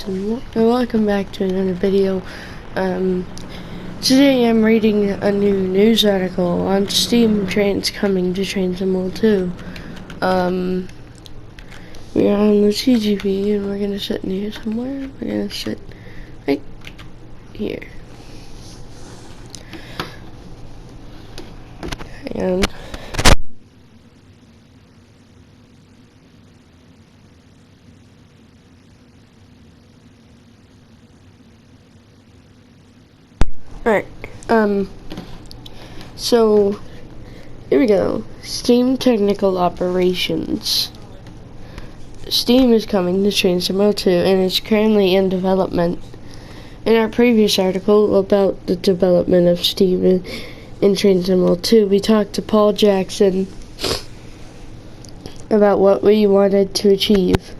and welcome back to another video. Today I'm reading a new news article on Steam trains coming to Train Sim 2. We're on the TGV and we're gonna sit in here somewhere. We're gonna sit right here. And alright, so here we go. Steam technical operations. Steam is coming to Train Sim 2 and is currently in development. In our previous article about the development of Steam in Train Sim 2, we talked to Paul Jackson about what we wanted to achieve.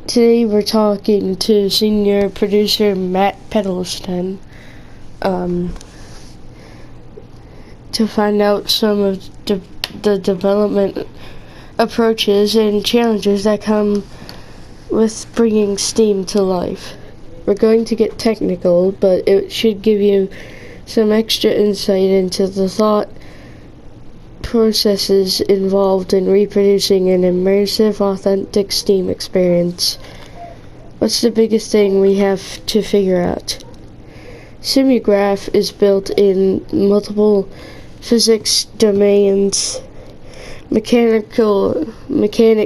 Today we're talking to senior producer Matt Pedalston to find out some of the development approaches and challenges that come with bringing Steam to life. We're going to get technical, but it should give you some extra insight into the thought processes involved in reproducing an immersive, authentic Steam experience. What's the biggest thing we have to figure out? Simulgraph is built in multiple physics domains. Mechanic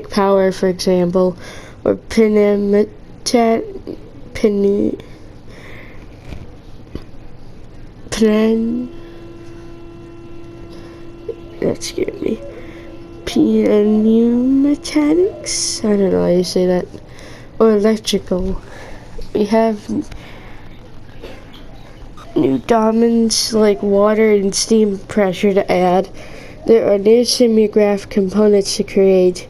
power, for example, or pneumatics? I don't know how you say that. Or electrical. We have new domains like water and steam pressure to add. There are new simulgraph components to create.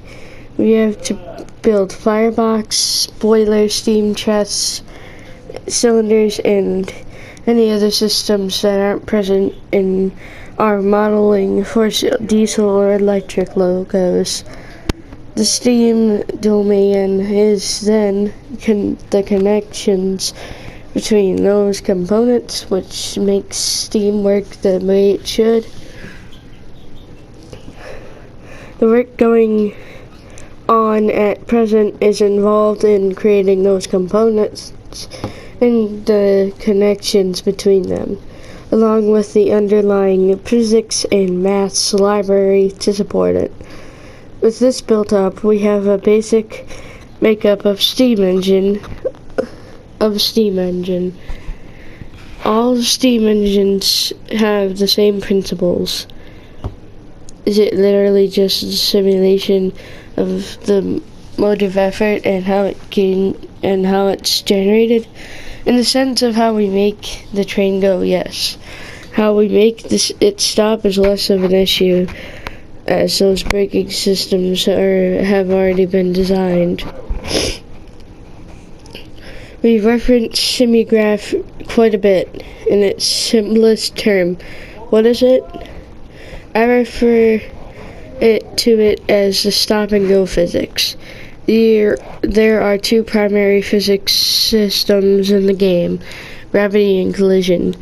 We have to build firebox, boiler, steam chests, cylinders, and any other systems that aren't present in our modeling for diesel or electric logos. The steam domain is then the connections between those components, which makes steam work the way it should. The work going on at present is involved in creating those components and the connections between them, along with the underlying physics and maths library to support it. With this built up, we have a basic makeup of steam engine. All steam engines have the same principles. Is it literally just a simulation of the motive effort and how it's generated? In the sense of how we make the train go, yes. How we make it stop is less of an issue, as those braking systems have already been designed. We reference simulgraph quite a bit in its simplest term. What is it? I refer to it as the stop-and-go physics. There are two primary physics systems in the game, gravity and collision.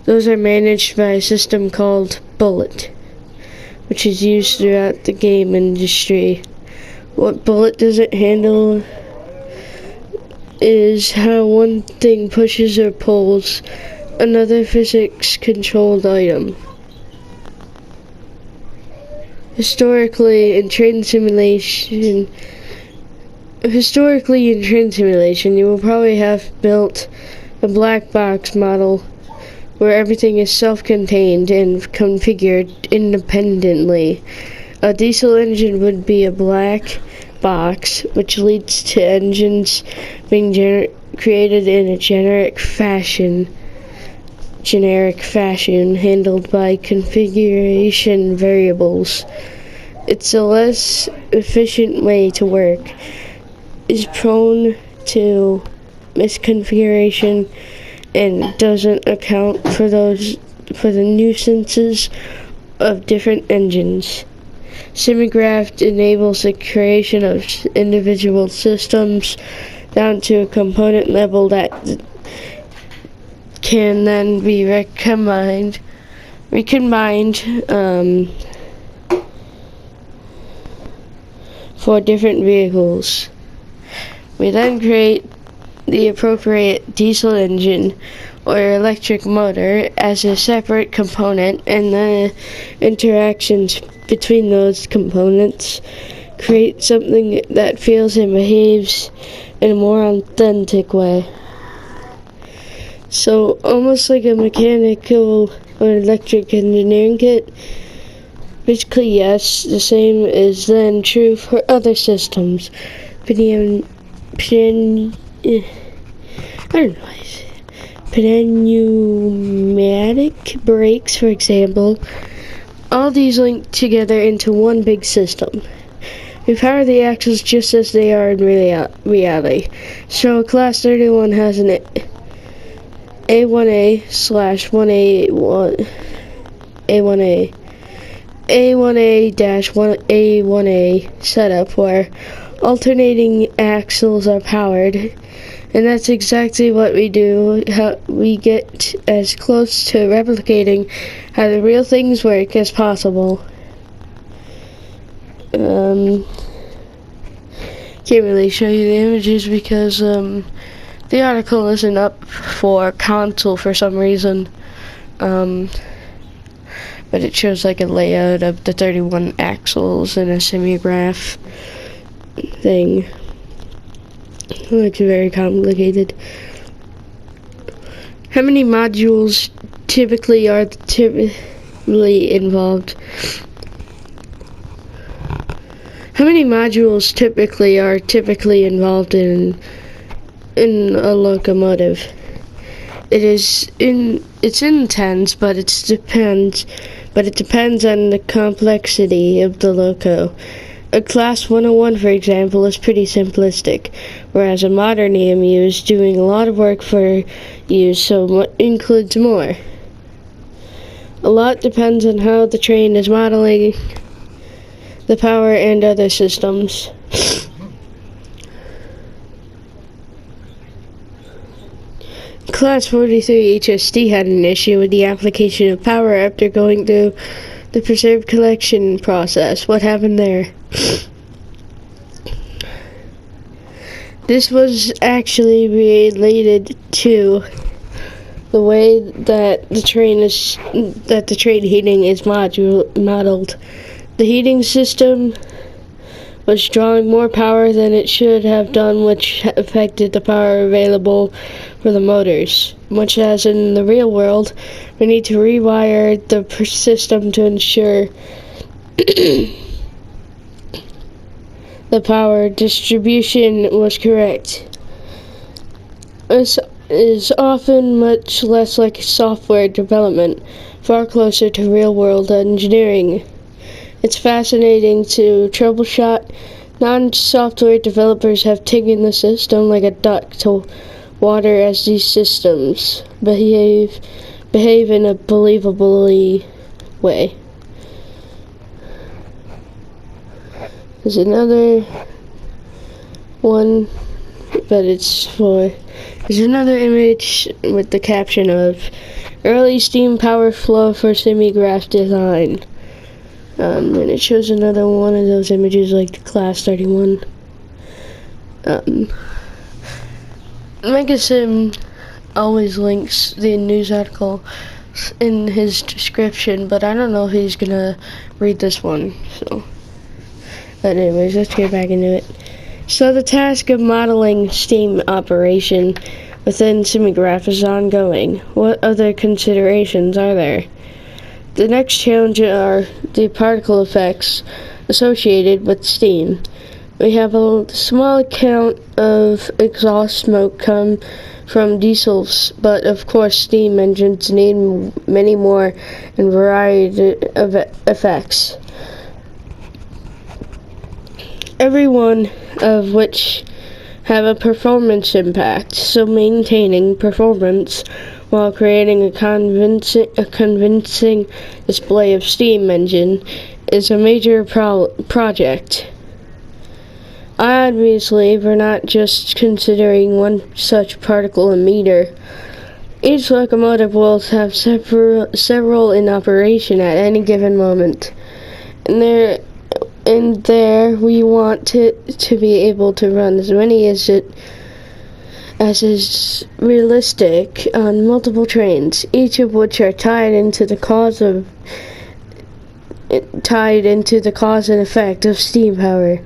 Those are managed by a system called Bullet, which is used throughout the game industry. What Bullet doesn't handle is how one thing pushes or pulls another physics-controlled item. Historically, in train simulation, you will probably have built a black box model where everything is self-contained and configured independently. A diesel engine would be a black box, which leads to engines being created in a generic fashion handled by configuration variables. It's a less efficient way to work, is prone to misconfiguration, and doesn't account for the nuisances of different engines. Simulgraph enables the creation of individual systems down to a component level that can then be recombined for different vehicles. We then create the appropriate diesel engine or electric motor as a separate component, and the interactions between those components create something that feels and behaves in a more authentic way. So almost like a mechanical or electric engineering kit. Basically, yes, the same is then true for other systems. Pneumatic brakes, for example. All these link together into one big system. We power the axles just as they are in reality. So Class 31 has an A1A/A1A setup where alternating axles are powered, and that's exactly what we do. How we get as close to replicating how the real things work as possible. Can't really show you the images because the article isn't up for console for some reason. But it shows like a layout of the 31 axles and a semigraph thing. It looks very complicated. How many modules typically are involved? How many modules typically involved in a locomotive? It's in tens, but it depends on the complexity of the loco. A Class 101, for example, is pretty simplistic, whereas a modern EMU is doing a lot of work for you, so includes more. A lot depends on how the train is modeling the power and other systems. Class 43 HSD had an issue with the application of power after going through the preserved collection process. What happened there? This was actually related to the way that the train heating is modeled. The heating system was drawing more power than it should have done, which affected the power available for the motors. Much as in the real world, we need to rewire the system to ensure the power distribution was correct. This is often much less like software development, far closer to real-world engineering. It's fascinating to troubleshoot. Non-software developers have taken the system like a duck to water as these systems behave in a believably way. There's another one, but there's another image with the caption of early steam power flow for semigraph design. And it shows another one of those images like the Class 31. Megasim always links the news article in his description, but I don't know if he's gonna read this one, so. But anyways, let's get back into it. So the task of modeling steam operation within semigraph is ongoing. What other considerations are there? The next challenge are the particle effects associated with steam. We have a small count of exhaust smoke come from diesels, but of course steam engines need many more and variety of effects, every one of which have a performance impact. So maintaining performance while creating a convincing display of steam engine is a major project. On Obviously, we're not just considering one such particle emitter. Each locomotive will have several in operation at any given moment. And there we want it to be able to run as many as is realistic on multiple trains, each of which are tied into the cause and effect of steam power.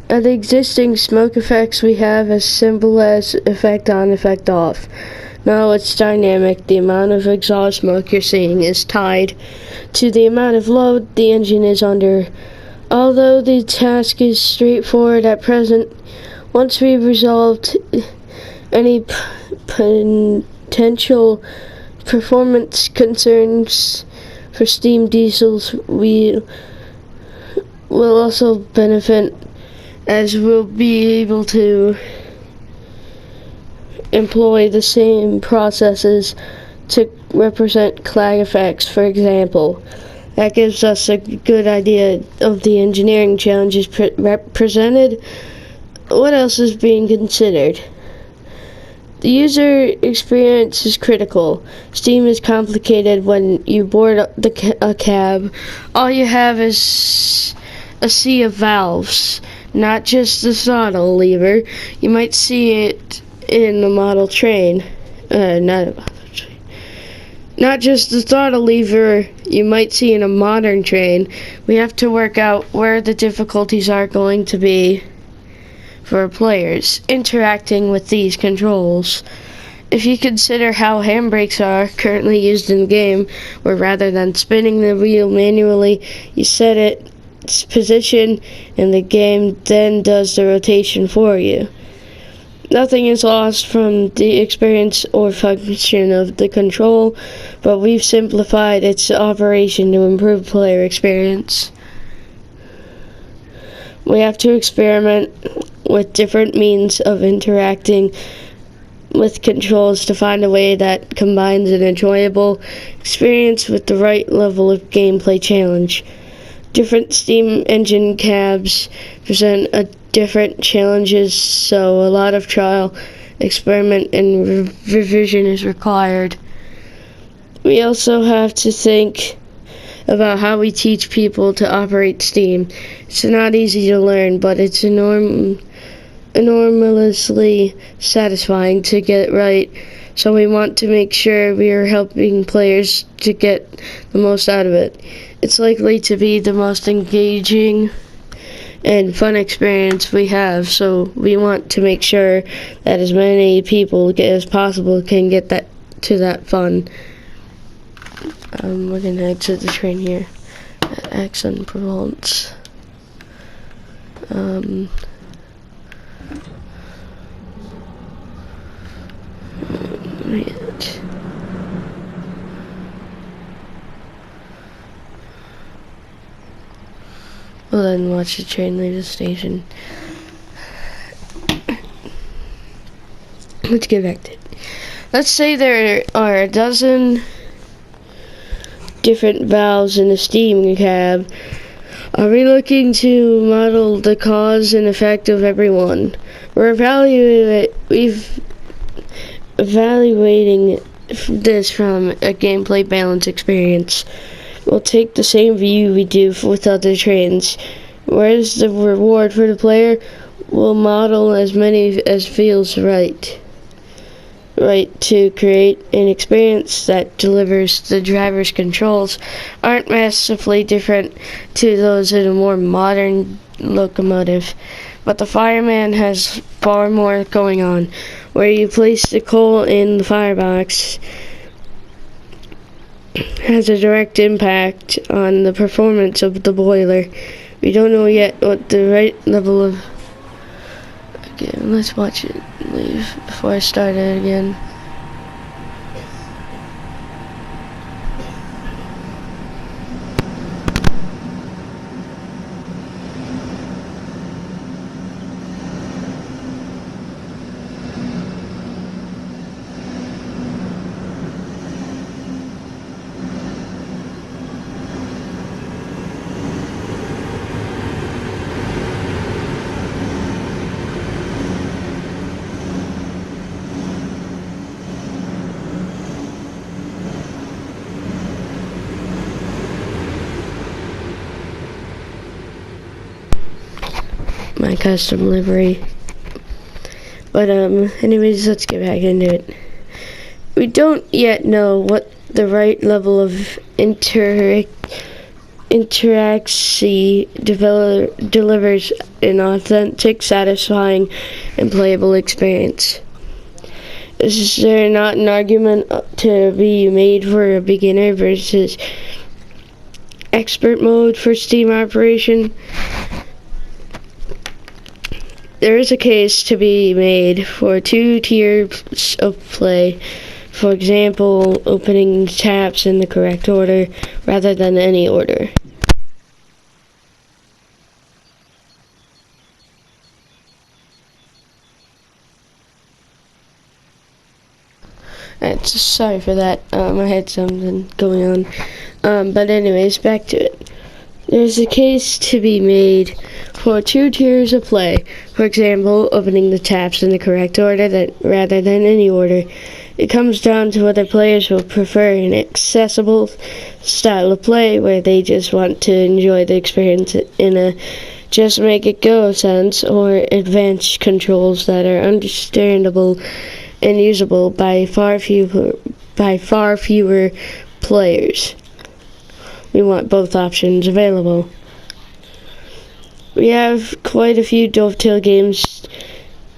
The existing smoke effects we have as simple as effect on, effect off. Now it's dynamic. The amount of exhaust smoke you're seeing is tied to the amount of load the engine is under. Although the task is straightforward at present, once we've resolved any potential performance concerns for steam diesels, we will also benefit, as we'll be able to employ the same processes to represent clag effects, for example. That gives us a good idea of the engineering challenges presented. What else is being considered? The user experience is critical. Steam is complicated. When you board a cab, all you have is a sea of valves, not just the throttle lever. You might see it in a model train. Not just the throttle lever you might see in a modern train. We have to work out where the difficulties are going to be for players interacting with these controls. If you consider how handbrakes are currently used in the game, where rather than spinning the wheel manually, you set its position and the game then does the rotation for you. Nothing is lost from the experience or function of the control, but we've simplified its operation to improve player experience. We have to experiment with different means of interacting with controls to find a way that combines an enjoyable experience with the right level of gameplay challenge. Different steam engine cabs present different challenges, so a lot of trial, experiment, and revision is required. We also have to think about how we teach people to operate steam. It's not easy to learn, but it's enormously satisfying to get right, so we want to make sure we are helping players to get the most out of it. It's likely to be the most engaging and fun experience we have, so we want to make sure that as many people as possible can get that fun. We're gonna exit the train here at Aix-en-Provence. Right. We'll then watch the train leave the station. Let's get back to it. Let's say there are a dozen different valves in a steam cab. Are we looking to model the cause and effect of every one? We're evaluating this from a gameplay balance experience. We'll take the same view we do with other trains. Where's the reward for the player? We'll model as many as feels right to create an experience that delivers. The driver's controls aren't massively different to those in a more modern locomotive, but the fireman has far more going on. Where you place the coal in the firebox has a direct impact on the performance of the boiler. We don't know yet what the right level of... Okay, let's watch it leave before I start it again. my custom livery. But anyways, let's get back into it. We don't yet know what the right level of interaxi delivers an authentic, satisfying, and playable experience. Is there not an argument to be made for a beginner versus expert mode for Steam operation? There is a case to be made for 2 tiers of play. For example, opening tabs in the correct order rather than any order. Sorry for that. I had something going on. But anyways, back to it. There's a case to be made for 2 tiers of play. For example, opening the tabs in the correct order rather than any order. It comes down to whether players will prefer an accessible style of play where they just want to enjoy the experience in a just make it go sense, or advanced controls that are understandable and usable by far fewer players. We want both options available. We have quite a few Dovetail Games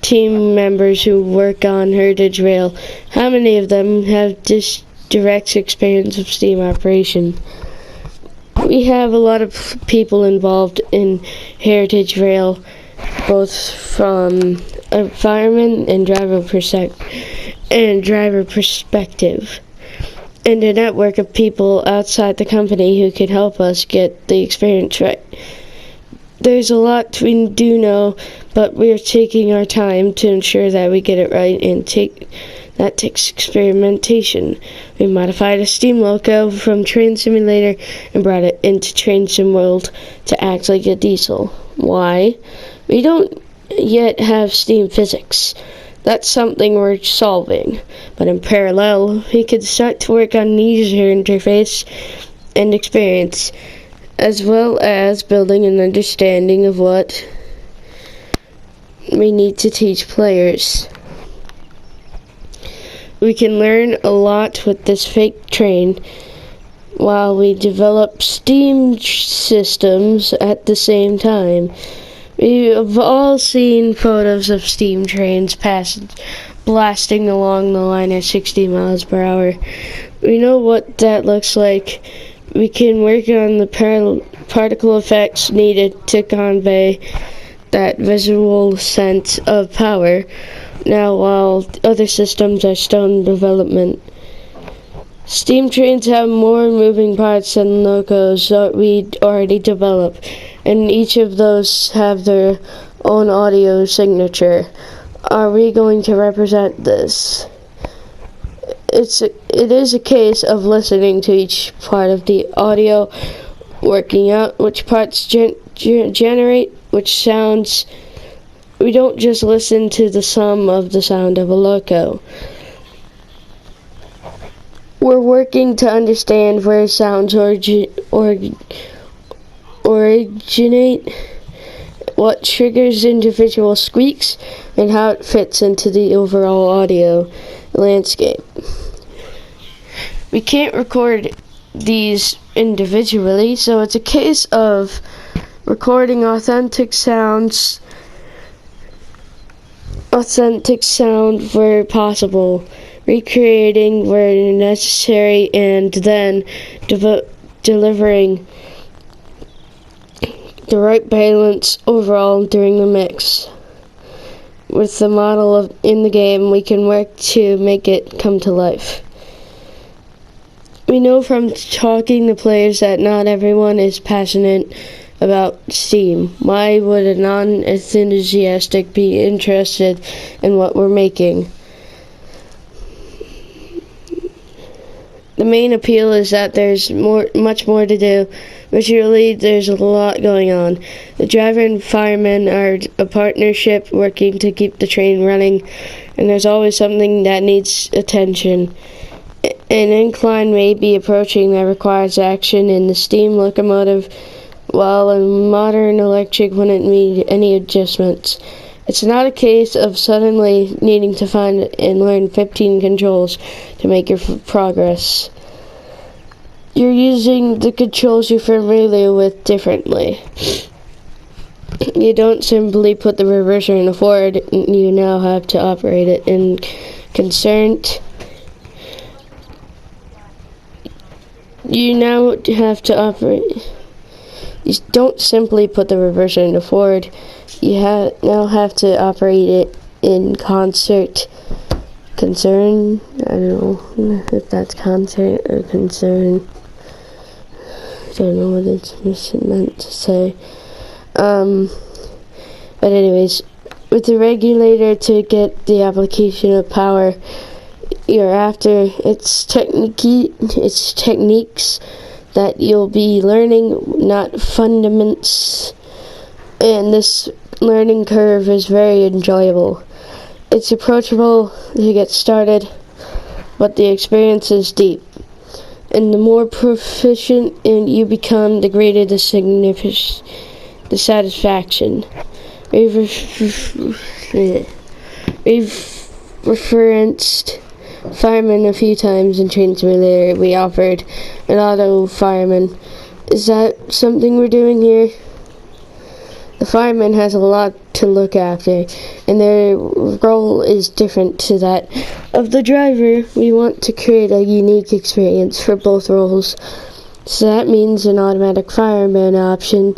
team members who work on Heritage Rail. How many of them have direct experience of Steam operation? We have a lot of people involved in Heritage Rail, both from a fireman and driver perspective, and a network of people outside the company who could help us get the experience right. There's a lot we do know, but we are taking our time to ensure that we get it right, and that takes experimentation. We modified a Steam loco from Train Simulator and brought it into Train Sim World to act like a diesel. Why? We don't yet have Steam physics. That's something we're solving. But in parallel, we could start to work on an user interface and experience, as well as building an understanding of what we need to teach players. We can learn a lot with this fake train while we develop Steam systems at the same time. We've all seen photos of steam trains blasting along the line at 60 miles per hour. We know what that looks like. We can work on the particle effects needed to convey that visual sense of power now, while other systems are still in development. Steam trains have more moving parts than locos that we already developed, and each of those have their own audio signature. Are we going to represent this? It is a case of listening to each part of the audio, working out which parts generate which sounds. We don't just listen to the sum of the sound of a loco. We're working to understand where sounds originate, what triggers individual squeaks, and how it fits into the overall audio landscape. We can't record these individually, so it's a case of recording authentic sound where possible, recreating where necessary, and then delivering the right balance overall during the mix. With the model in the game, we can work to make it come to life. We know from talking to players that not everyone is passionate about Steam. Why would a non-enthusiastic be interested in what we're making? The main appeal is that there's much more to do. Visually, there's a lot going on. The driver and firemen are a partnership working to keep the train running, and there's always something that needs attention. An incline may be approaching that requires action in the steam locomotive. while a modern electric wouldn't need any adjustments. It's not a case of suddenly needing to find and learn 15 controls to make your progress. You're using the controls you're familiar with differently. You don't simply put the reverser in the forward, you now have to operate it in concerned. You now have to operate. You don't simply put the reverser in the forward. You now have to operate it in concert. Concern. I don't know if that's concert or concern. I don't know what it's meant to say. But anyways, with the regulator to get the application of power you're after, it's techniques that you'll be learning, not fundamentals, and this learning curve is very enjoyable. It's approachable to get started, but the experience is deep. And the more proficient you become, the greater the satisfaction. We've referenced firemen a few times in Train Simulator. We offered an auto fireman. Is that something we're doing here? The fireman has a lot to look after, and their role is different to that of the driver. We want to create a unique experience for both roles. So that means an automatic fireman option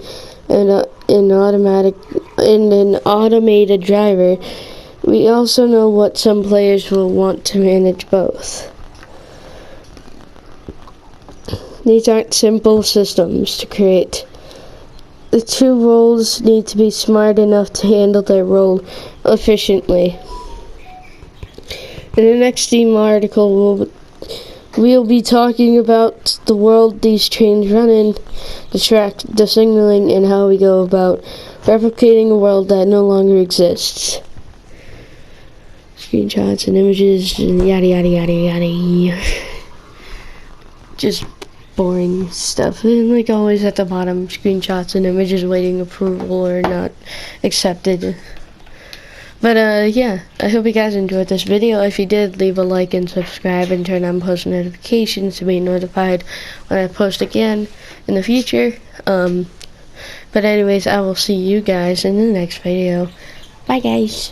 and an automated driver. We also know what some players will want to manage both. These aren't simple systems to create. The two roles need to be smart enough to handle their role efficiently. In the next Steam article, we'll be talking about the world these trains run in, the track, the signaling, and how we go about replicating a world that no longer exists. Screenshots and images and yada yada yada yada. Just boring stuff. And like always at the bottom, screenshots and images waiting approval or not accepted. But yeah, I hope you guys enjoyed this video. If you did, leave a like and subscribe and turn on post notifications to be notified when I post again in the future. But anyways, I will see you guys in the next video. Bye guys.